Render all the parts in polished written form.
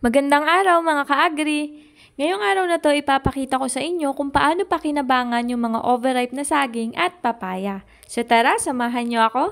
Magandang araw mga ka-agri! Ngayong araw na to ipapakita ko sa inyo kung paano pakinabangan yung mga overripe na saging at papaya. So tara, samahan nyo ako!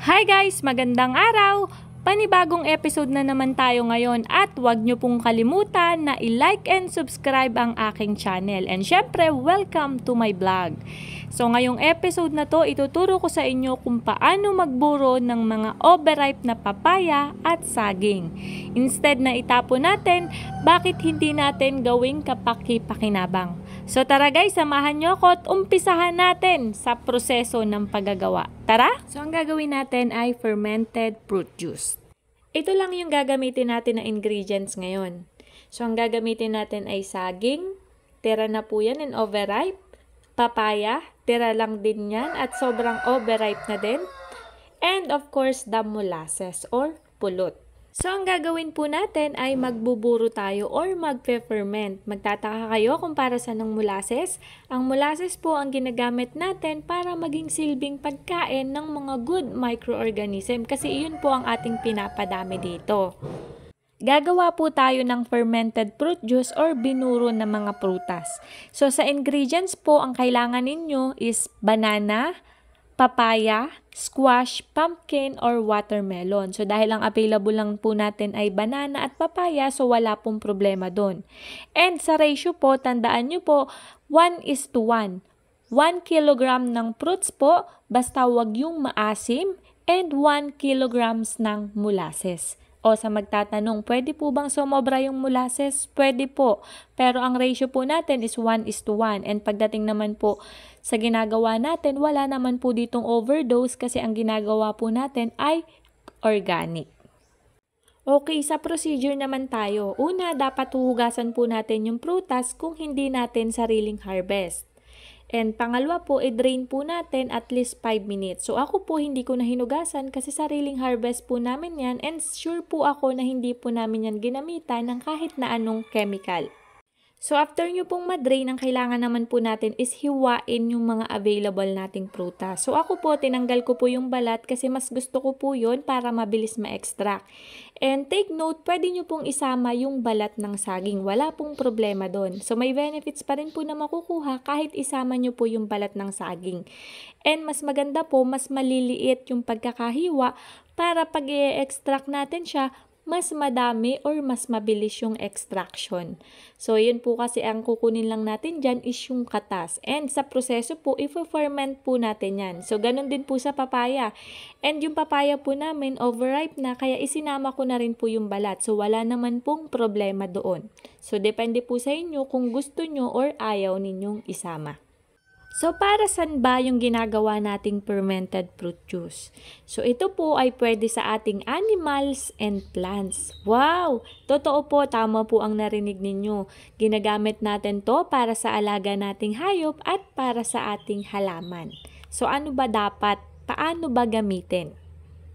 Hi guys! Magandang araw! Panibagong episode na naman tayo ngayon at huwag nyo pong kalimutan na i-like and subscribe ang aking channel. And syempre, welcome to my vlog. So ngayong episode na to, ituturo ko sa inyo kung paano magburo ng mga overripe na papaya at saging. Instead na itapon natin, bakit hindi natin gawing kapaki-pakinabang? So tara guys, samahan nyo ako at umpisahan natin sa proseso ng paggagawa. Tara! So ang gagawin natin ay fermented fruit juice. Ito lang yung gagamitin natin na ingredients ngayon. So ang gagamitin natin ay saging, tira na po yan and overripe, papaya, tira lang din yan at sobrang overripe na din, and of course the molasses or pulot. So, ang gagawin po natin ay magbuburo tayo or magpe-ferment. Magtataka kayo kung para saan ang molasses? Ang molasses po ang ginagamit natin para maging silbing pagkain ng mga good microorganism kasi iyon po ang ating pinapadami dito. Gagawa po tayo ng fermented fruit juice or binuro na mga prutas. So, sa ingredients po, ang kailangan ninyo is banana, papaya, squash, pumpkin, or watermelon. So, dahil ang available lang po natin ay banana at papaya, so wala pong problema doon. And sa ratio po, tandaan nyo po, 1:1. 1 kilogram ng fruits po, basta wag yung maasim, and 1 kilograms ng molasses. O sa magtatanong, pwede po bang sumobra yung molasses? Pwede po. Pero ang ratio po natin is 1:1. And pagdating naman po sa ginagawa natin, wala naman po ditong overdose kasi ang ginagawa po natin ay organic. Okay, sa procedure naman tayo. Una, dapat huhugasan po natin yung prutas kung hindi natin sariling harvest. And pangalawa po, i-drain po natin at least 5 minutes. So ako po hindi ko na hinugasan kasi sariling harvest po namin yan and sure po ako na hindi po namin yan ginamitan ng kahit na anong chemical. So after nyo pong madrain, ang kailangan naman po natin is hiwain yung mga available nating prutas. So ako po, tinanggal ko po yung balat kasi mas gusto ko po yun para mabilis ma-extract. And take note, pwede nyo pong isama yung balat ng saging. Wala pong problema doon. So may benefits pa rin po na makukuha kahit isama nyo po yung balat ng saging. And mas maganda po, mas maliliit yung pagkakahiwa para pag i-extract natin siya, mas madami or mas mabilis yung extraction. So, yun po kasi ang kukunin lang natin dyan is yung katas. And sa proseso po, i-ferment po natin yan. So, ganun din po sa papaya. And yung papaya po namin, overripe na, kaya isinama ko na rin po yung balat. So, wala naman pong problema doon. So, depende po sa inyo kung gusto nyo or ayaw ninyong isama. So, para saan ba yung ginagawa nating fermented fruit juice? So, ito po ay pwede sa ating animals and plants. Wow! Totoo po, tama po ang narinig ninyo. Ginagamit natin to para sa alaga nating hayop at para sa ating halaman. So, ano ba dapat? Paano ba gamitin?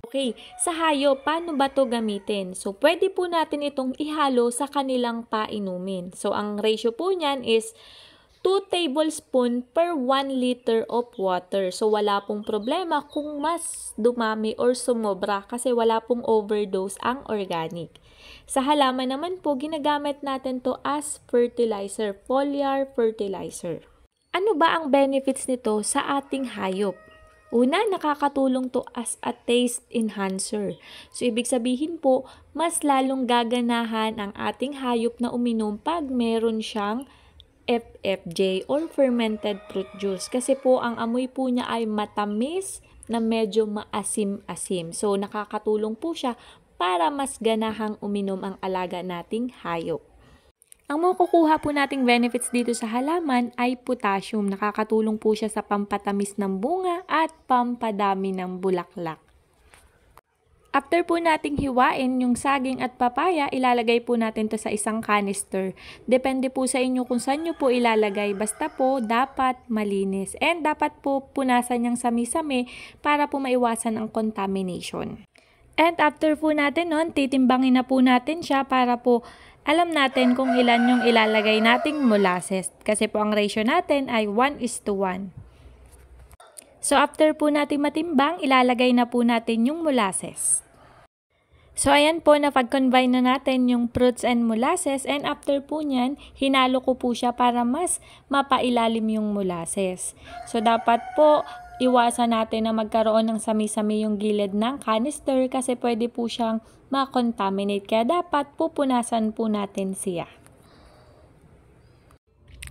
Okay, sa hayop, paano ba to gamitin? So, pwede po natin itong ihalo sa kanilang painumin. So, ang ratio po niyan is 2 tablespoon per 1 liter of water. So, wala pong problema kung mas dumami or sumobra kasi wala pong overdose ang organic. Sa halaman naman po, ginagamit natin to as fertilizer, foliar fertilizer. Ano ba ang benefits nito sa ating hayop? Una, nakakatulong to as a taste enhancer. So, ibig sabihin po, mas lalong gaganahan ang ating hayop na uminom pag meron siyang FFJ or fermented fruit juice kasi po ang amoy po niya ay matamis na medyo maasim-asim. So nakakatulong po siya para mas ganahang uminom ang alaga nating hayop. Ang makukuha po nating benefits dito sa halaman ay potassium. Nakakatulong po siya sa pampatamis ng bunga at pampadami ng bulaklak. After po nating hiwain yung saging at papaya, ilalagay po natin to sa isang canister. Depende po sa inyo kung saan nyo po ilalagay. Basta po, dapat malinis. And dapat po punasan niyang sami-sami para po maiwasan ang contamination. And after po natin nun, titimbangin na po natin siya para po alam natin kung ilan yung ilalagay nating molasses. Kasi po ang ratio natin ay 1:1. So after po natin matimbang, ilalagay na po natin yung molasses. So ayan po, napag-combine na natin yung fruits and molasses, and after po nyan, hinalo ko po siya para mas mapailalim yung molasses. So dapat po iwasan natin na magkaroon ng sami-sami yung gilid ng canister kasi pwede po siyang ma-contaminate, kaya dapat pupunasan po natin siya.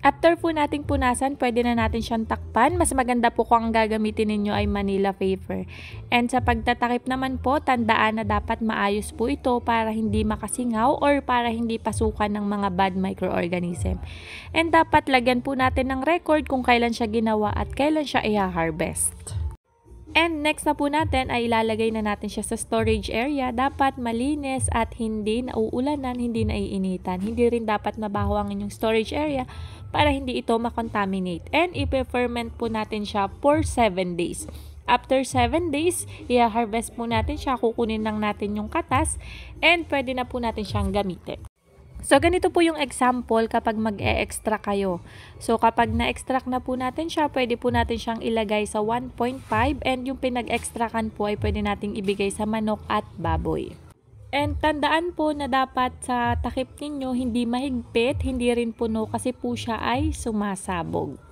After po nating punasan, pwede na natin siyang takpan. Mas maganda po kung ang gagamitin ninyo ay Manila paper. And sa pagtatakip naman po, tandaan na dapat maayos po ito para hindi makasingaw or para hindi pasukan ng mga bad microorganism. And dapat lagyan po natin ng record kung kailan siya ginawa at kailan siya i-harvest. And next na po natin ay ilalagay na natin siya sa storage area. Dapat malinis at hindi nauulanan, hindi naiinitan. Hindi rin dapat mabaho ang inyong storage area para hindi ito makontaminate. And ipe-ferment po natin siya for 7 days. After 7 days, i-harvest po natin siya. Kukunin lang natin yung katas and pwede na po natin siyang gamitin. So, ganito po yung example kapag mag-e-extract kayo. So, kapag na-extract na po natin siya, pwede po natin siyang ilagay sa 1.5 and yung pinag-extractan po ay pwede nating ibigay sa manok at baboy. And tandaan po na dapat sa takip ninyo hindi mahigpit, hindi rin puno kasi po siya ay sumasabog.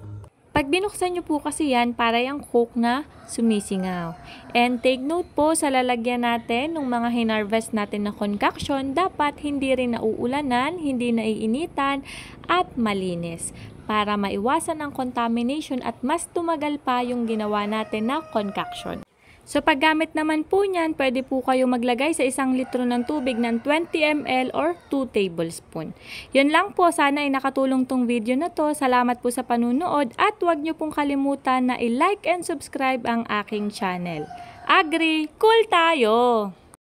Pag binuksan nyo po kasi yan, para yung coke na sumisingaw. And take note po sa lalagyan natin ng mga hinarvest natin na concoction, dapat hindi rin nauulanan, hindi naiinitan, at malinis. Para maiwasan ang contamination at mas tumagal pa yung ginawa natin na concoction. So paggamit naman po niyan, pwede po kayo maglagay sa 1 litro ng tubig ng 20 ml or 2 tablespoon. Yun lang po, sana ay nakatulong tong video na to. Salamat po sa panunood at huwag nyo pong kalimutan na i-like and subscribe ang aking channel. Agree, cool tayo!